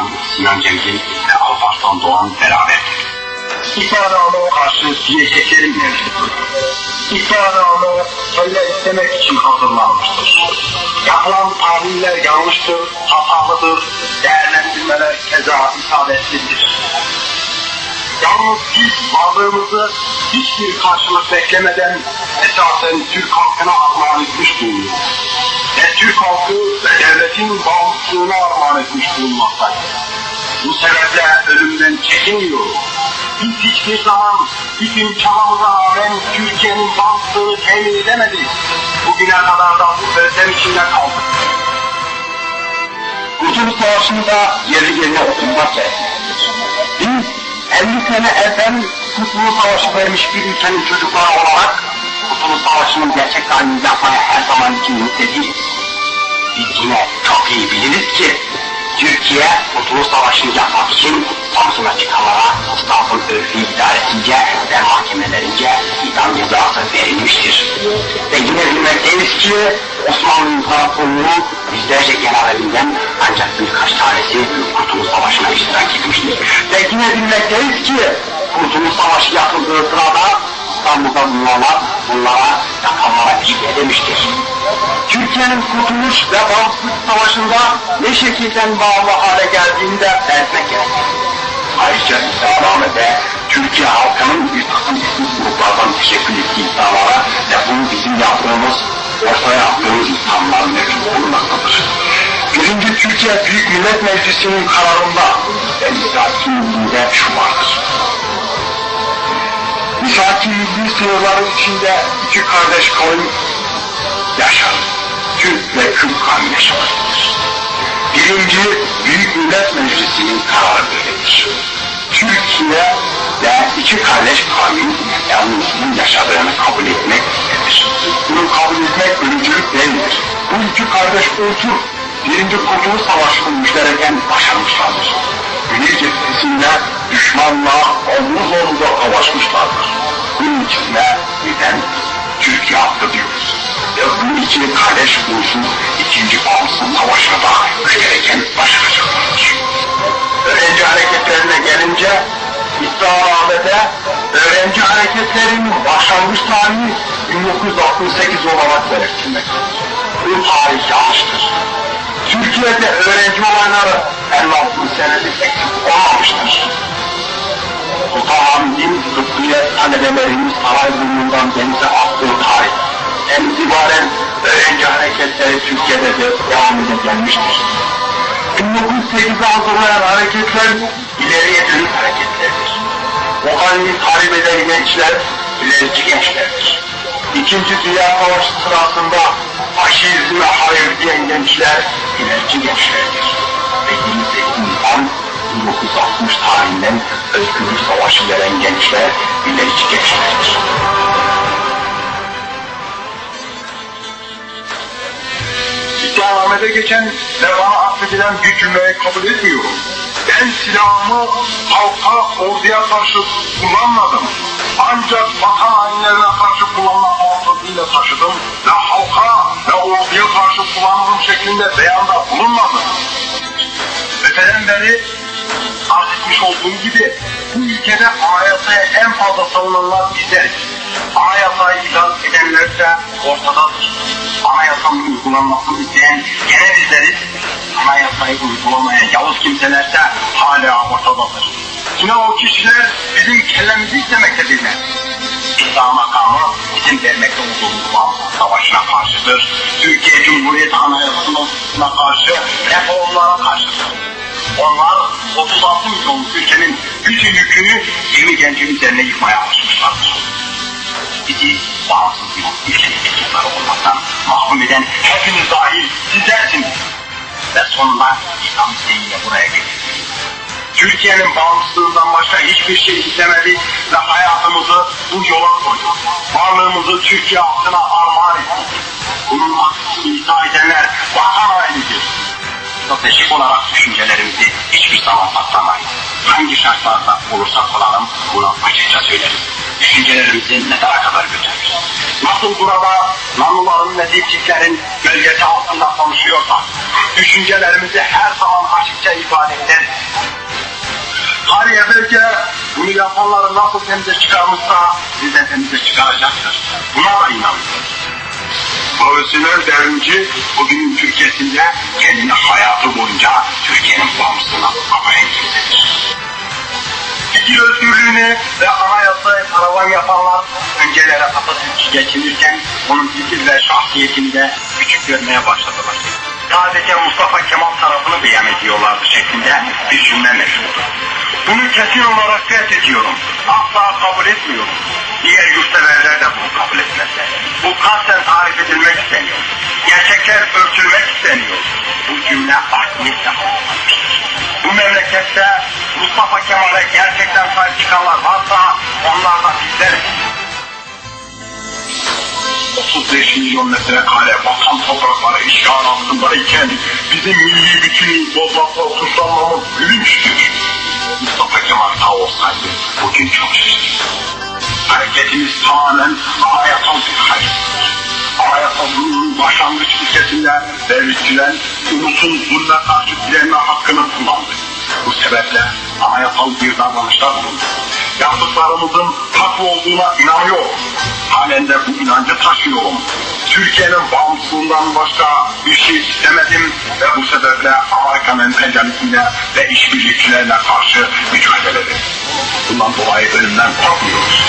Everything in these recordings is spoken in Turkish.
Başkan Sinan Cemcin ve Alparslan Doğan beraberdir. İsa'na'ya karşı diyeceklerim mevcuttur. İsa'na'ya kelle istemek için hazırlanmıştır. Yapılan tahminler yanlıştır, hatalıdır, değerlendirmeler keza isabetsizdir. Yalnız biz varlığımızı hiçbir karşılık beklemeden esasen Türk halkına armağan etmiş bulunuyoruz. Ve Türk halkı ve devletin bağımsızlığına armağan etmiş bulunmaktayız. Bu sebeple ölümden çekinmiyoruz. Biz hiçbir zaman bütün çabamıza rağmen Türkiye'nin bağımsızlığını temin edemedik. Bugüne kadar da bu özlem içinde kaldık. Kurtuluş Savaşı'nda yerli yerine oturmak gerekmektedir. Biz 50 sene evvel Kurtuluş Savaşı vermiş bir ülkenin çocukları olarak Kurtuluş Savaşı'nın gerçek halini yapmaya her zaman için mutluyiz. Biz yine çok iyi biliriz ki Türkiye Kurtuluş Savaşı'nı yapmak için Samsun açıklamalara İstanbul Örfü İdaresi'nce ve mahkemelerince idam cezası verilmiştir. Ve yine bilmekteyiz ki Osmanlı İmparatorluğu yüzlerce generalinden ancak birkaç tanesi Kurtuluş Savaşı'na iştirak etmiştir. Ve yine bilmekteyiz ki Kurtuluş Savaşı yapıldığı sırada İstanbul'da bunlara yapanlara eşlik edemiştir. Türkiye'nin Kurtuluş ve Bağımsızlık Savaşı'nda ne şekilden bağlı hale geldiğini de belirtmek gerekir. Ayrıca İslam'da Türkiye halkının bir takım gruplardan teşekkür ettiği iddialara ve bunu bizim yaptığımız, ortaya attığımız insanlar mevcut bulunmaktadır. Birinci Türkiye Büyük Millet Meclisi'nin kararında ve Misaki Milli'de şu vardır. Misaki Milli sınırları içinde iki kardeş kavim yaşar. Türk ve Kürt kavmi yaşamaktadır. Birinci Büyük Millet Meclisi'nin kararı böyledir. Türkiye ve iki kardeş kavmin yalnızlığın yaşadığını kabul etmek gerekir. Bunu kabul etmek ölümcülük değildir. Bu iki kardeş unsur birinci Kurtuluş Savaşı'nı müştereken başarmışlardır. Güney cephesinde düşmanla omuz omuza savaşmışlardır. Bunun içine neden Türkiye hakkı diyoruz. Ve bu iki kardeş unsur ikinci Bağımsızlık Savaşı'na da müştereken başaracaklardır. Öğrenci hareketlerine gelince İslam'da öğrenci hareketlerinin başlangıç tarihi 1968 olarak belirtilmektedir. Bu tarih yanlıştır. Türkiye'de öğrenci olayları 56 senedir eksik olmamıştır. Sultanahmet'in tıbbiye talebelerimiz Sarayburnu'ndan denize attığı tarihten itibaren öğrenci hareketleri Türkiye'de de devam gelmiştir. 1908'de hazırlayan hareketler ileriye dönük hareketlerdir. Vokalini talep eden gençler ilerici gençlerdir. İkinci Dünya Savaşı sırasında faşizme hayır diyen gençler ilerici gençlerdir. Ve 28 Nisan 1960 tarihinden Özgürlük Savaşı veren gençler ilerici gençlerdir. İddianamede geçen ve bana affedilen bir cümleyi kabul etmiyorum. Ben silahımı halka, orduya karşı kullanmadım. Ancak vatan hainlerine karşı kullanmak mantığıyla taşıdım ve halka ve orduya karşı kullanırım şeklinde beyanda bulunmadım. Öteden beri arz etmiş olduğum gibi bu ülkede anayasaya en fazla savunanlar bizleriz. Anayasayı ihlal edenler de ortadadır. Anayasanın uygulanmasını isteyen gene bizleriz. Anayasayı uygulamaya yavuz kimseler de hala ortadadır. Yine o kişiler bizim kellemizi istemektedirler. İslam makamı bizim vermekte olduğumuz Bağımsızlık Savaşı'na karşıdır. Türkiye Cumhuriyeti Anayasası'na karşı, reformlara karşıdır. Onlar 36 milyon ülkenin bütün yükünü 20 gencin üzerine yıkmaya alışmışlardır. Bizi bağımsız bir ülkenin mensupları olmaktan mahrum eden hepiniz dahil sizlersiniz. Ve sonunda İslam isteğiyle buraya getirdiniz. Türkiye'nin bağımsızlığından başka hiçbir şey istemedik ve hayatımızı bu yola koyduk. Varlığımızı Türkiye halkına armağan ettik. Bunun aksini iddia edenler vatan hainidir. Stratejik olarak düşüncelerimizi hiçbir zaman saklamayız. Hangi şartlarda olursak olalım bunu açıkça söyleriz. Düşüncelerimizi ne kadar götürürüz. Nasıl burada nanuların ve dipçiklerin gölgesi altında konuşuyorsak, düşüncelerimizi her zaman açıkça ifade ederiz. Evvelce bunu yapanları nasıl temize çıkarmışsa bizden temize çıkaracaktır. Buna da inanıyorum. Profesyonel devrimci bugünün Türkiye'sinde kendini hayatı boyunca Türkiye'nin bağımsızlığına adayan kimsedir. Fikir özgürlüğünü ve anayasaya karavan yapanlar öncelere Atatürk'ü geçinirken onun fikir ve şahsiyetini de küçük görmeye başladılar. Sadece Mustafa Kemal tarafını beyan ediyorlardı şeklinde bir cümle meşhurdu. Bunu kesin olarak reddediyorum. Asla kabul etmiyorum. Diğer yurtseverler de bunu kabul etmezler. Bu kasten tarif edilmek isteniyor. Gerçekler örtülmek isteniyor. Bu cümle ahmiyetle kullanılmıştır. Bu memlekette Mustafa Kemal'e gerçekten sahip çıkanlar varsa onlar da bizleriz. 35 milyon metrekare vatan toprakları işgal altındayken bizim milli bütünlüğü bozmakla suçlanmamız gülünçtür. Mustafa Kemal sağ olsaydı bugün çok şaşırır. Hareketimiz tamamen anayasal bir harekettir. Anayasalının başlangıç ilkesinde devletçiler ulusun zulme karşı direnme hakkını kullandı. Bu sebeple anayasal bir davranışlar bulundu. Yaptıklarımızın haklı olduğuna inanıyorum. Halen de bu inancı taşıyorum. Türkiye'nin bağımsızlığından başka bir şey istemedim ve bu sebeple Amerikan emperyalizmine ve işbirlikçilerine karşı mücadele ettim. Bundan dolayı ölümden korkmuyoruz.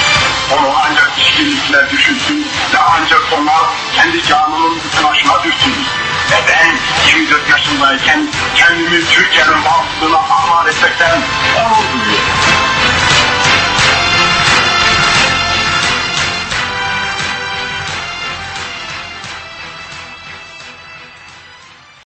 Onu ancak işbirlikçiler düşünsün ve ancak onlar kendi canının bütünlaşına düşsün. Ve ben 24 yaşındayken kendimi Türkiye'nin bağımsızlığına